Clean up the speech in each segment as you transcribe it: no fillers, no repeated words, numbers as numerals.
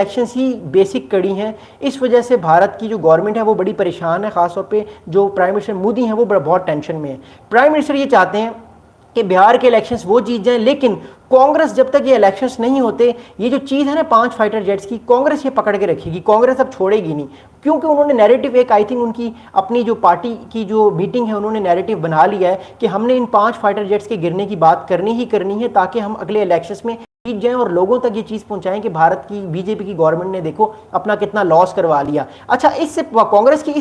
Elections ही basic कड़ी हैं। इस वजह से भारत की जो गवर्नमेंट है वो बड़ी परेशान है, खासतौर पे जो प्राइम मिनिस्टर मोदी हैं वो बहुत टेंशन में है। प्राइम मिनिस्टर ये चाहते हैं कि बिहार के इलेक्शंस वो जीत जाएं, लेकिन कांग्रेस जब तक ये इलेक्शंस नहीं होते, ये जो चीज़ है ना 5 फाइटर जेट्स की, कांग्रेस ये पकड़ के रखेगी, कांग्रेस अब छोड़ेगी नहीं, क्योंकि उन्होंने नैरेटिव एक आई थिंक उनकी अपनी जो पार्टी की जो मीटिंग है उन्होंने नैरेटिव बना लिया है कि हमने इन 5 फाइटर जेट्स के गिरने की बात करनी ही करनी है, ताकि हम अगले इलेक्शंस में जीत जाएं और लोगों तक ये चीज़ पहुंचाएं कि भारत की बीजेपी की गवर्नमेंट ने देखो अपना कितना लॉस करवा लिया। अच्छा, इससे कांग्रेस की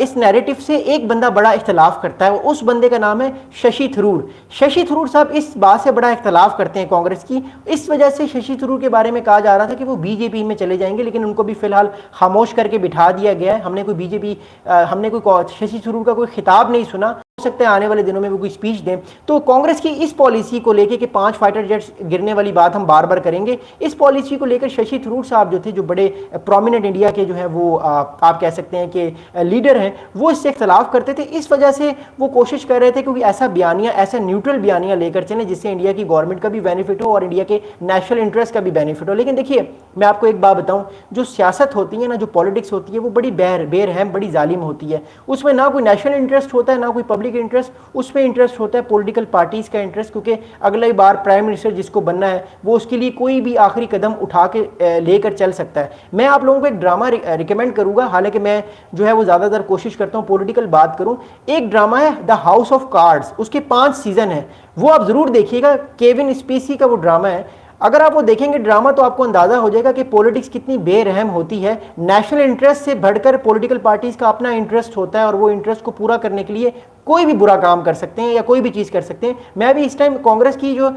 इस नैरेटिव से एक बंदा बड़ा इख्तलाफ करता है, उस बंदे का नाम है शशि थरूर। शशि थरूर साहब इस बात से बड़ा इख्तलाफ करते हैं कांग्रेस की, इस वजह से शशि थरूर के बारे में कहा जा रहा था कि वो बीजेपी में चले जाएंगे, लेकिन उनको भी फिलहाल खामोश करके बिठा दिया गया है। हमने कोई शशि थरूर का कोई खिताब नहीं सुना, हो सकता है आने वाले दिनों में वो कोई स्पीच दें। तो कांग्रेस की इस पॉलिसी को लेकर कि 5 फाइटर जेट्स गिरने वाली बात हम बार बार करेंगे, इस पॉलिसी को लेकर शशि थरूर साहब जो थे, जो बड़े प्रोमिनेंट इंडिया के जो है वो आप कह सकते हैं कि लीडर हैं, वो इससे इख्तलाफ करते थे। इस वजह से वो कोशिश कर रहे थे क्योंकि ऐसा न्यूट्रल बयानियां लेकर चलें जिससे इंडिया की गवर्नमेंट का भी बेनिफिट हो और इंडिया के नेशनल इंटरेस्ट का भी बेनिफिट हो। लेकिन देखिए, मैं आपको एक बात बताऊं, जो सियासत होती है ना, जो पॉलिटिक्स होती है, वो बड़ी बेरहम, बड़ी जालिम होती है। उसमें ना कोई नेशनल इंटरेस्ट होता है, ना कोई पब्लिक इंटरेस्ट, उसमें इंटरेस्ट होता है पॉलिटिकल पार्टीज का इंटरेस्ट, क्योंकि अगली बार प्राइम मिनिस्टर जिसको बनना है वो उसके लिए कोई भी आखिरी कदम उठा के लेकर चल सकता है। मैं आप लोगों को एक ड्रामा रिकमेंड करूंगा, हालांकि मैं जो है वो ज़्यादातर कोशिश करता हूँ पॉलिटिकल बात करूँ। एक ड्रामा है द हाउस ऑफ कार्ड्स, उसके 5 सीजन है, वो आप ज़रूर देखिएगा। केविन स्पेसी का वो ड्रामा है। अगर आप वो देखेंगे ड्रामा तो आपको अंदाजा हो जाएगा कि पॉलिटिक्स कितनी बेरहम होती है। नेशनल इंटरेस्ट से बढ़कर पॉलिटिकल पार्टीज का अपना इंटरेस्ट होता है और वो इंटरेस्ट को पूरा करने के लिए कोई भी बुरा काम कर सकते हैं या कोई भी चीज़ कर सकते हैं। मैं भी इस टाइम कांग्रेस की जो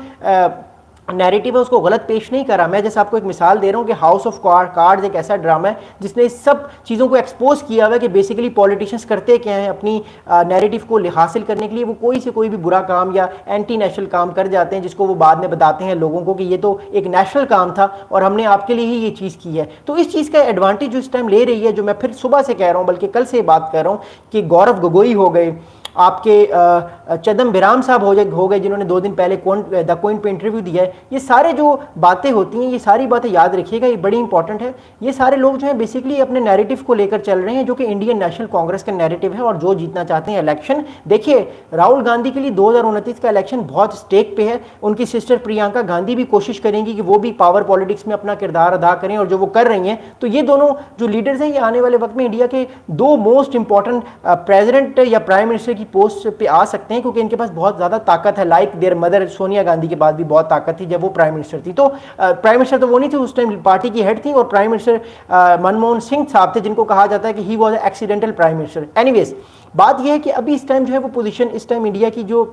नैरेटिव है उसको गलत पेश नहीं करा, मैं जैसे आपको एक मिसाल दे रहा हूँ कि हाउस ऑफ कार्ड्स एक ऐसा ड्रामा है जिसने इस सब चीज़ों को एक्सपोज किया हुआ है कि बेसिकली पॉलिटिशियंस करते क्या हैं अपनी नैरेटिव को हासिल करने के लिए। वो कोई से कोई भी बुरा काम या एंटी नेशनल काम कर जाते हैं, जिसको वो बाद में बताते हैं लोगों को कि ये तो एक नेशनल काम था और हमने आपके लिए ही ये चीज़ की है। तो इस चीज़ का एडवांटेज जो इस टाइम ले रही है, जो मैं फिर सुबह से कह रहा हूँ, बल्कि कल से बात कर रहा हूँ, कि गौरव गोगोई हो गए, आपके चिदम्बरम साहब हो गए जिन्होंने 2 दिन पहले द क्विंट पे इंटरव्यू दिया है। ये सारे जो बातें होती हैं, ये सारी बातें याद रखिएगा, ये बड़ी इंपॉर्टेंट है। ये सारे लोग जो हैं बेसिकली अपने नैरेटिव को लेकर चल रहे हैं, जो कि इंडियन नेशनल कांग्रेस का नैरेटिव है और जो जीतना चाहते हैं इलेक्शन। देखिए, राहुल गांधी के लिए 2029 का इलेक्शन बहुत स्टेक पे है। उनकी सिस्टर प्रियंका गांधी भी कोशिश करेंगी कि वो भी पावर पॉलिटिक्स में अपना किरदार अदा करें, और जो वो कर रही हैं। तो ये दोनों जो लीडर्स हैं, ये आने वाले वक्त में इंडिया के 2 मोस्ट इंपॉर्टेंट प्रेसिडेंट या प्राइम मिनिस्टर की पोस्ट पे आ सकते हैं, क्योंकि इनके पास बहुत ज़्यादा ताकत है। Like there mother Sonia Gandhi के पास भी बहुत ताकत थी जब वो प्राइम मिनिस्टर थी। तो प्राइम मिनिस्टर तो वो नहीं थी उस टाइम, पार्टी की हेड थी, और प्राइम मिनिस्टर मनमोहन सिंह साहब थे, जिनको कहा जाता है कि he was accidental prime minister. Anyways, बात यह है कि अभी इस टाइम जो है वो पोजीशन इस टाइम इंडिया की जो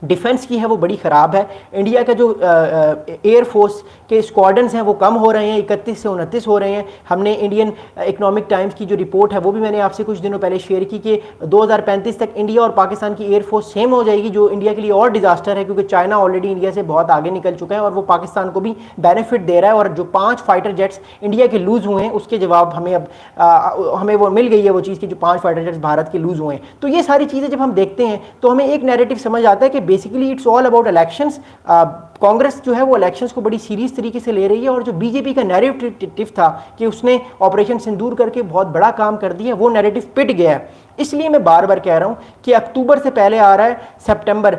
डिफेंस की है वो बड़ी ख़राब है। इंडिया का जो एयरफोर्स के स्क्वाड्रन्स हैं वो कम हो रहे हैं, 31 से 29 हो रहे हैं। हमने इंडियन इकोनॉमिक टाइम्स की जो रिपोर्ट है वो भी मैंने आपसे कुछ दिनों पहले शेयर की कि 2035 तक इंडिया और पाकिस्तान की एयरफोर्स सेम हो जाएगी, जो इंडिया के लिए और डिजास्टर है, क्योंकि चाइना ऑलरेडी इंडिया से बहुत आगे निकल चुका है और वो पाकिस्तान को भी बेनिफिट दे रहा है। और जो 5 फाइटर जेट्स इंडिया के लूज़ हुए हैं उसके जवाब हमें वो मिल गई है वो चीज़ की, जो 5 फाइटर जेट्स भारत के लूज़ हुए हैं। तो ये सारी चीज़ें जब हम देखते हैं तो हमें एक नैरेटिव समझ आता है कि basically it's all about elections. Congress जो है वो इलेक्शंस को बड़ी सीरियस तरीके से ले रही है, और जो बीजेपी का नैरेटिव था कि उसने ऑपरेशन सिंदूर करके बहुत बड़ा काम कर दिया, वो नैरेटिव पिट गया है। इसलिए मैं बार बार कह रहा हूं कि अक्टूबर से पहले आ रहा है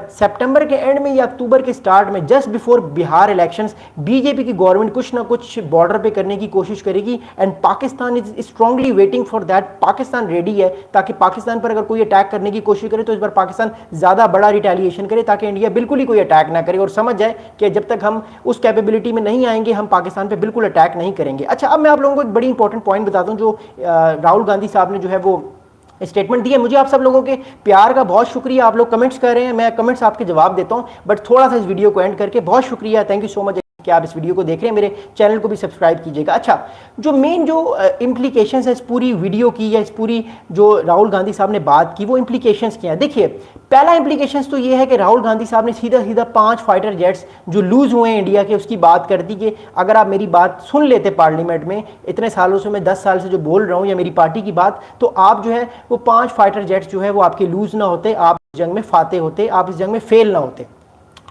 सितंबर के एंड में या अक्टूबर के स्टार्ट में, just before Bihar elections, BJP की गवर्नमेंट कुछ ना कुछ बॉर्डर पे करने की कोशिश करेगी, and Pakistan is strongly waiting for that. Pakistan ready है, ताकि पाकिस्तान पर अगर कोई अटैक करने की कोशिश करे तो इस बार पाकिस्तान ज़्यादा बड़ा रिटेलिएशन करे, ताकि इंडिया बिल्कुल ही कोई अटैक ना करे और समझ जाए कि जब तक हम उस कैपेबिलिटी में नहीं आएंगे हम पाकिस्तान पे बिल्कुल अटैक नहीं करेंगे। अच्छा, अब मैं आप लोगों को एक बड़ी इंपॉर्टेंट पॉइंट बताता हूं, जो राहुल गांधी साहब ने जो है वो स्टेटमेंट दिया। मुझे आप सब लोगों के प्यार का बहुत शुक्रिया, आप लोग कमेंट्स कर रहे हैं, मैं कमेंट्स आपके जवाब देता हूं, बट थोड़ा सा इस वीडियो को एंड करके बहुत शुक्रिया, थैंक यू सो मच कि आप इस वीडियो को देख रहे हैं। मेरे चैनल को भी सब्सक्राइब कीजिएगा। अच्छा, जो मेन जो इम्प्लीकेशंस है इस पूरी वीडियो की या इस पूरी जो राहुल गांधी साहब ने बात की, वो इम्प्लीकेशंस क्या है। देखिए, पहला इम्प्लीकेशंस तो ये है कि राहुल गांधी साहब ने सीधा सीधा 5 फाइटर जेट्स जो लूज हुए हैं इंडिया के, उसकी बात कर दी कि अगर आप मेरी बात सुन लेते पार्लियामेंट में, इतने सालों से मैं 10 साल से जो बोल रहा हूँ या मेरी पार्टी की बात, तो आप जो है वो 5 फाइटर जेट्स जो है वो आपके लूज ना होते, आप इस जंग में फाते होते, आप इस जंग में फेल ना होते।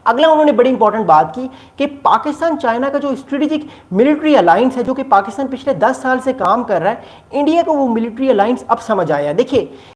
अगला उन्होंने बड़ी इंपॉर्टेंट बात की कि पाकिस्तान चाइना का जो स्ट्रेटेजिक मिलिट्री अलायंस है, जो कि पाकिस्तान पिछले 10 साल से काम कर रहा है, इंडिया को वो मिलिट्री अलायंस अब समझ आया। देखिए